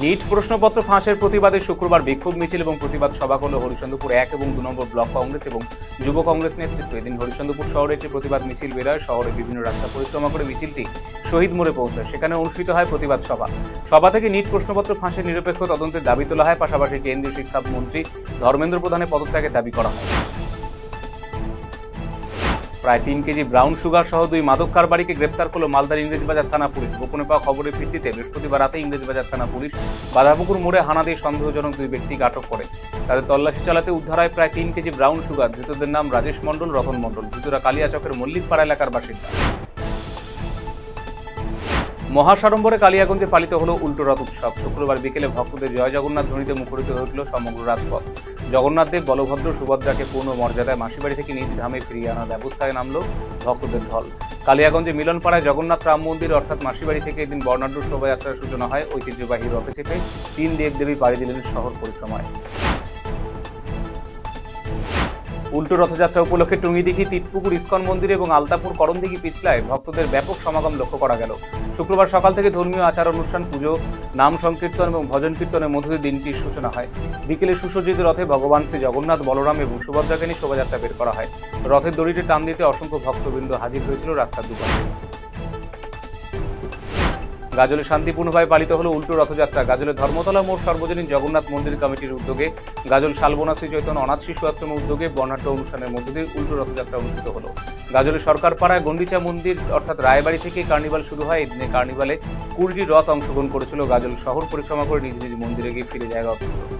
NEET প্রশ্নপত্র ফাঁসের প্রতিবাদে শুক্রবার বিক্ষোভ মিছিল এবং প্রতিবাদ সভা করল হরিচন্দ্রপুর 1 এবং 2 নম্বর ব্লক কংগ্রেস এবং যুব কংগ্রেস নেতৃত্বে। এদিন হরিচন্দ্রপুর শহরে একটি প্রতিবাদ মিছিল বেরোয়। শহরে বিভিন্ন রাস্তা পরিক্রমা করে মিছিলটি শহীদ মোড়ে পৌঁছায়। সেখানে অনুষ্ঠিত হয় প্রতিবাদ সভা। সভা থেকে নিট প্রশ্নপত্র ফাঁসের নিরপেক্ষ তদন্তের দাবি তোলা হয়। পাশাপাশি কেন্দ্রীয় শিক্ষামন্ত্রী ধর্মেন্দ্র প্রধানের পদত্যাগের দাবি করা হয়। প্রায় 3 কেজি ব্রাউন সুগার সহ 2 মাদক কারবারিকে গ্রেপ্তার করল মালদার ইংরেজবাজার থানা পুলিশ। গোপনে পাওয়া খবরের ভিত্তিতে বৃহস্পতিবার রাতে ইংরেজবাজার থানা পুলিশ বাধাপুকুর মোড়ে হানা দিয়ে সন্দেহজনক 2 ব্যক্তিকে আটক করে। তাদের তল্লাশি চালাতে উদ্ধার হয় প্রায় 3 কেজি ব্রাউন সুগার। ধৃতদের নাম রাজেশ মণ্ডল, রতন মণ্ডল। ধৃতরা কালিয়াচকের মল্লিকপাড়া এলাকার বাসিন্দা। মহাসাড়ম্বরে কালিয়াগঞ্জে পালিত হলো উল্টো রথ উৎসব। শুক্রবার বিকেলে ভক্তদের জয় জগন্নাথ ধ্বনিতে মুখরিত হয়ে উঠল সমগ্র রাজপথ। জগন্নাথ দেব, বলভদ্র, সুভদ্রাকে পূর্ণ মর্যাদায় মাসিবাড়ি থেকে নিজ ধামে ফিরিয়ে আনার ব্যবস্থায় নামল ভক্তদের ঢল। কালিয়াগঞ্জে মিলনপাড়ায় জগন্নাথ রাম মন্দির অর্থাৎ মাসিবাড়ি থেকে এদিন বর্ণাঢ্য শোভাযাত্রার সূচনা হয়। ঐতিহ্যবাহী রথে চেপে 3 দেবদেবী পাড়ি দিলেন শহর পরিক্রমায়। উল্টো রথযাত্রা উপলক্ষে টুঙ্গিদিঘি, তিতপুকুর ইস্কন মন্দির এবং আলতাপুর করণদিঘি পিছলায় ভক্তদের ব্যাপক সমাগম লক্ষ্য করা গেল। শুক্রবার সকাল থেকে ধর্মীয় আচার অনুষ্ঠান, পুজো, নাম সংকীর্তন এবং ভজন কীর্তনের মধ্য দিয়ে দিনটির সূচনা হয়। বিকেলে সুসজ্জিত রথে ভগবান শ্রী জগন্নাথ, বলরাম এবং সুভদ্রাকে নিয়ে শোভাযাত্রা বের করা হয়। রথের দড়িতে টান দিতে অসংখ্য ভক্তবৃন্দ হাজির হয়েছিল রাস্তার দুপাশে। গাজলে শান্তিপূর্ণভাবে পালিত হলো উল্টো রথযাত্রা। গাজলে ধর্মতলা মোড় সর্বজনীন জগন্নাথ মন্দির কমিটির উদ্যোগে, গাজল শালবনা শ্রী চৈতন্য অনাথ শিশু আশ্রমের উদ্যোগে বর্ণাঢ্য অনুষ্ঠানের মধ্য দিয়ে উল্টো রথযাত্রা অনুষ্ঠিত হলো। গাজলে সরকারপাড়ায় গন্ডিচা মন্দির অর্থাৎ রায়বাড়ি থেকে কার্নিভাল শুরু হয়। এদিনে কার্নিভালে 20টি রথ অংশগ্রহণ করেছিল। গাজল শহর পরিক্রমা করে নিজ নিজ মন্দিরে গিয়ে ফিরে যায় রথগুলো।